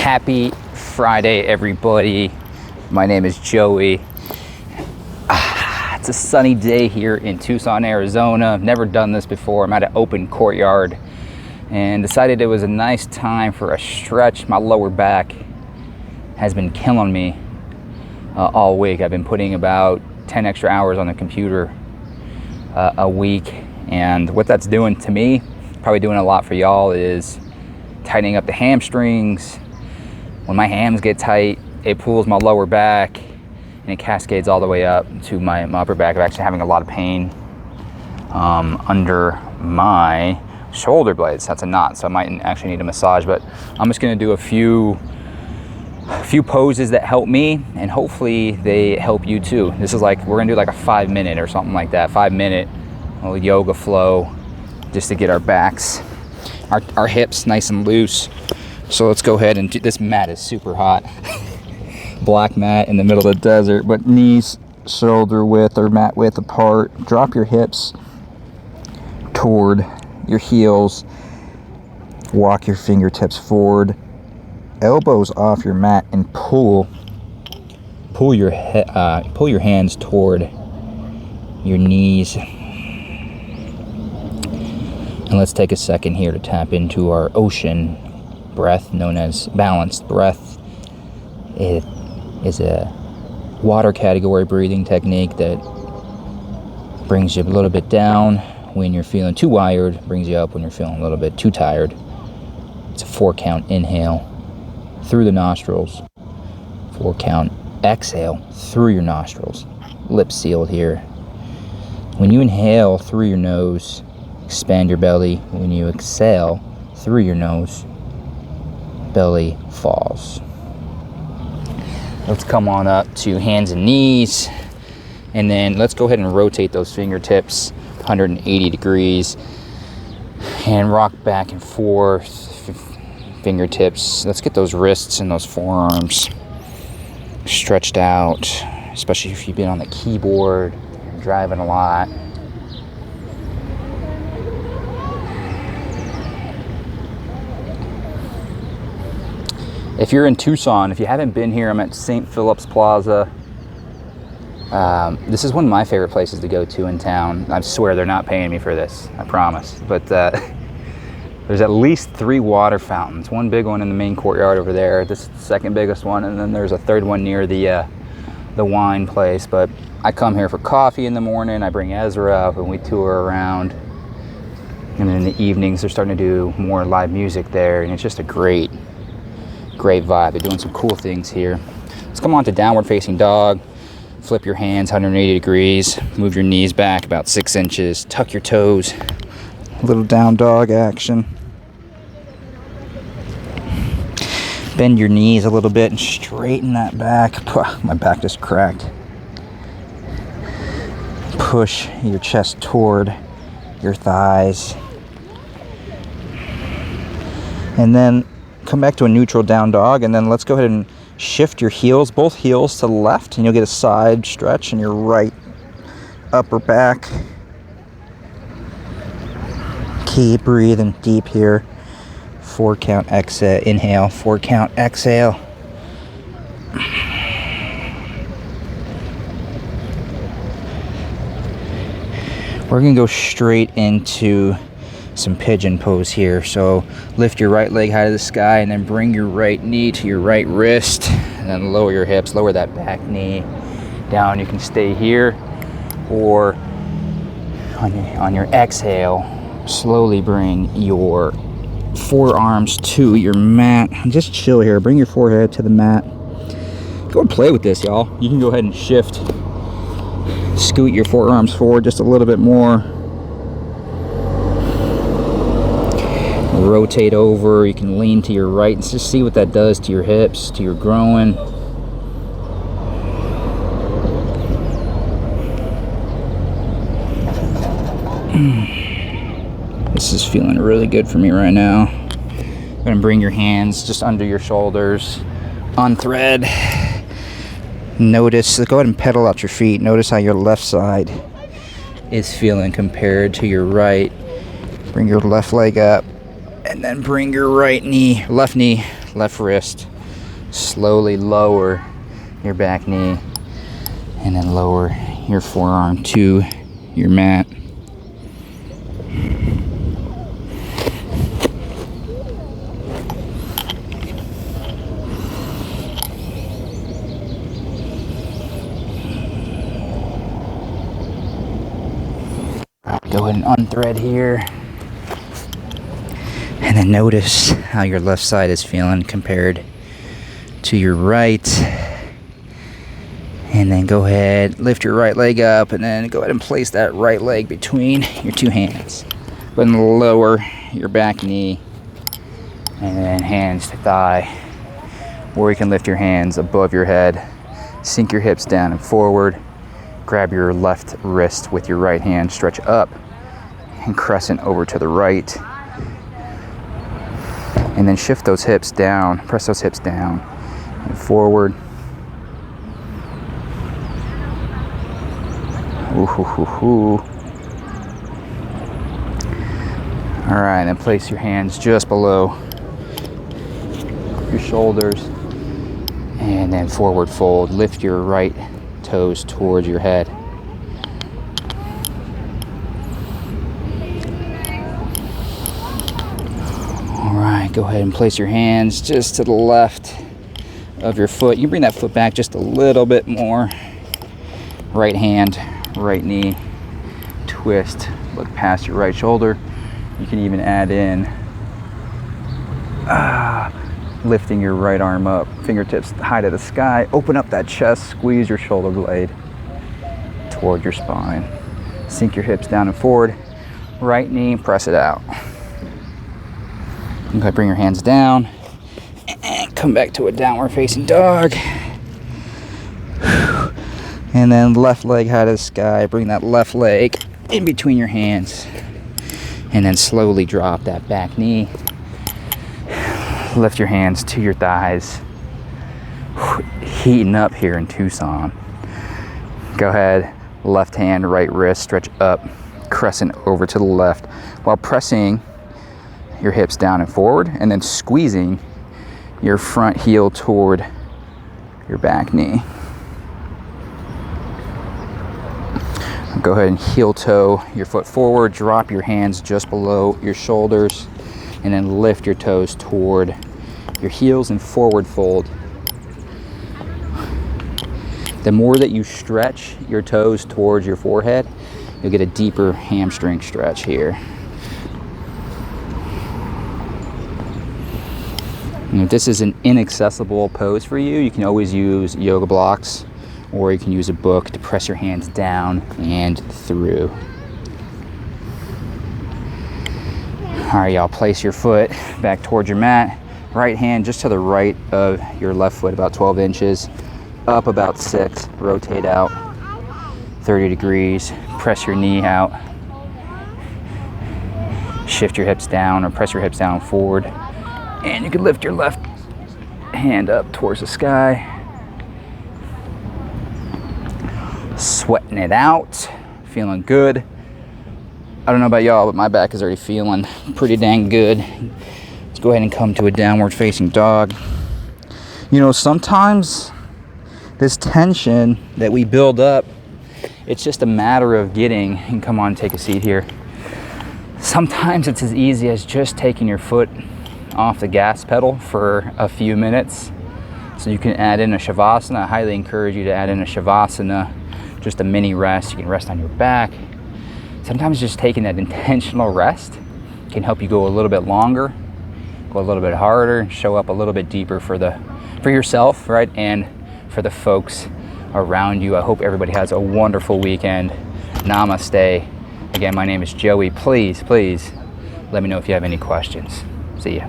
Happy Friday, everybody. My name is Joey. It's a sunny day here in Tucson, Arizona. I've never done this before. I'm at an open courtyard and decided it was a nice time for a stretch. My lower back has been killing me all week. I've been putting about 10 extra hours on the computer a week, and what that's doing to me, probably doing a lot for y'all, is tightening up the hamstrings. When my hams get tight, it pulls my lower back and it cascades all the way up to my upper back. I'm actually having a lot of pain under my shoulder blades. That's a knot, so I might actually need a massage, but I'm just gonna do a few poses that help me, and hopefully they help you too. This is like, we're gonna do like a 5-minute or something like that, 5-minute little yoga flow, just to get our backs, our hips nice and loose. So let's go ahead and this mat is super hot. Black mat in the middle of the desert, but knees shoulder width or mat width apart. Drop your hips toward your heels. Walk your fingertips forward. Elbows off your mat and pull your hands toward your knees. And let's take a second here to tap into our ocean breath, known as balanced breath. It is a water category breathing technique that brings you a little bit down when you're feeling too wired, brings you up when you're feeling a little bit too tired. It's a 4-count inhale through the nostrils, 4-count exhale through your nostrils, lips sealed here. When you inhale through your nose, expand your belly. When you exhale through your nose, belly falls. Let's come on up to hands and knees, and then let's go ahead and rotate those fingertips 180 degrees and rock back and forth. Fingertips, let's get those wrists and those forearms stretched out, especially if you've been on the keyboard, driving a lot. If you're in Tucson, if you haven't been here, I'm at St. Philip's Plaza. This is one of my favorite places to go to in town. I swear they're not paying me for this, I promise. But there's at least 3 water fountains. One big one in the main courtyard over there. This is the second biggest one, and then there's a third one near the wine place. But I come here for coffee in the morning. I bring Ezra up and we tour around. And in the evenings, they're starting to do more live music there, and it's just a great vibe. They're doing some cool things here. Let's come on to downward facing dog. Flip your hands 180 degrees. Move your knees back about 6 inches. Tuck your toes. A little down dog action. Bend your knees a little bit and straighten that back. My back just cracked. Push your chest toward your thighs. And then come back to a neutral down dog, and then let's go ahead and shift your heels, both heels to the left, and you'll get a side stretch in your right upper back. Keep breathing deep here. 4-count exhale, inhale, 4-count exhale. We're gonna go straight into some pigeon pose here. So lift your right leg high to the sky, and then bring your right knee to your right wrist, and then lower your hips, lower that back knee down. You can stay here, or on your exhale, slowly bring your forearms to your mat. Just chill here. Bring your forehead to the mat. Go and play with this, y'all. You can go ahead and shift. Scoot your forearms forward just a little bit more. Rotate over. You can lean to your right and just see what that does to your hips, to your groin. This is feeling really good for me right now. Go ahead and bring your hands just under your shoulders on thread. Notice, go ahead and pedal out your feet. Notice how your left side is feeling compared to your right. Bring your left leg up. And then bring your right knee, left wrist, slowly lower your back knee, and then lower your forearm to your mat. Go ahead and unthread here. And then notice how your left side is feeling compared to your right. And then go ahead, lift your right leg up, and then go ahead and place that right leg between your two hands. Go ahead and lower your back knee, and then hands to thigh. Or you can lift your hands above your head, sink your hips down and forward, grab your left wrist with your right hand, stretch up, and crescent over to the right. And then shift those hips down, press those hips down and forward. Ooh, hoo, hoo, hoo. All right, and place your hands just below your shoulders, and then forward fold. Lift your right toes towards your head. All right, go ahead and place your hands just to the left of your foot. You bring that foot back just a little bit more. Right hand, right knee, twist, look past your right shoulder. You can even add in lifting your right arm up, fingertips high to the sky. Open up that chest, squeeze your shoulder blade toward your spine. Sink your hips down and forward. Right knee, press it out. Okay, bring your hands down and come back to a downward facing dog. And then left leg high to the sky. Bring that left leg in between your hands. And then slowly drop that back knee. Lift your hands to your thighs. Heating up here in Tucson. Go ahead, left hand, right wrist, stretch up, crescent over to the left while pressing your hips down and forward, and then squeezing your front heel toward your back knee. Go ahead and heel toe your foot forward, drop your hands just below your shoulders, and then lift your toes toward your heels and forward fold. The more that you stretch your toes towards your forehead, you'll get a deeper hamstring stretch here. And if this is an inaccessible pose for you, you can always use yoga blocks, or you can use a book to press your hands down and through. All right, y'all, place your foot back towards your mat. Right hand just to the right of your left foot, about 12 inches. Up about 6, rotate out 30 degrees. Press your knee out. Shift your hips down or press your hips down and forward. And you can lift your left hand up towards the sky. Sweating it out, feeling good. I don't know about y'all, but my back is already feeling pretty dang good. Let's go ahead and come to a downward facing dog. You know, sometimes this tension that we build up, it's just a matter of getting, and come on, take a seat here. Sometimes it's as easy as just taking your foot off the gas pedal for a few minutes. So you can add in a Shavasana. I highly encourage you to add in a Shavasana, just a mini rest. You can rest on your back. Sometimes just taking that intentional rest can help you go a little bit longer, go a little bit harder, show up a little bit deeper for yourself, right? And for the folks around you. I hope everybody has a wonderful weekend. Namaste. Again, my name is Joey. Please let me know if you have any questions. See ya.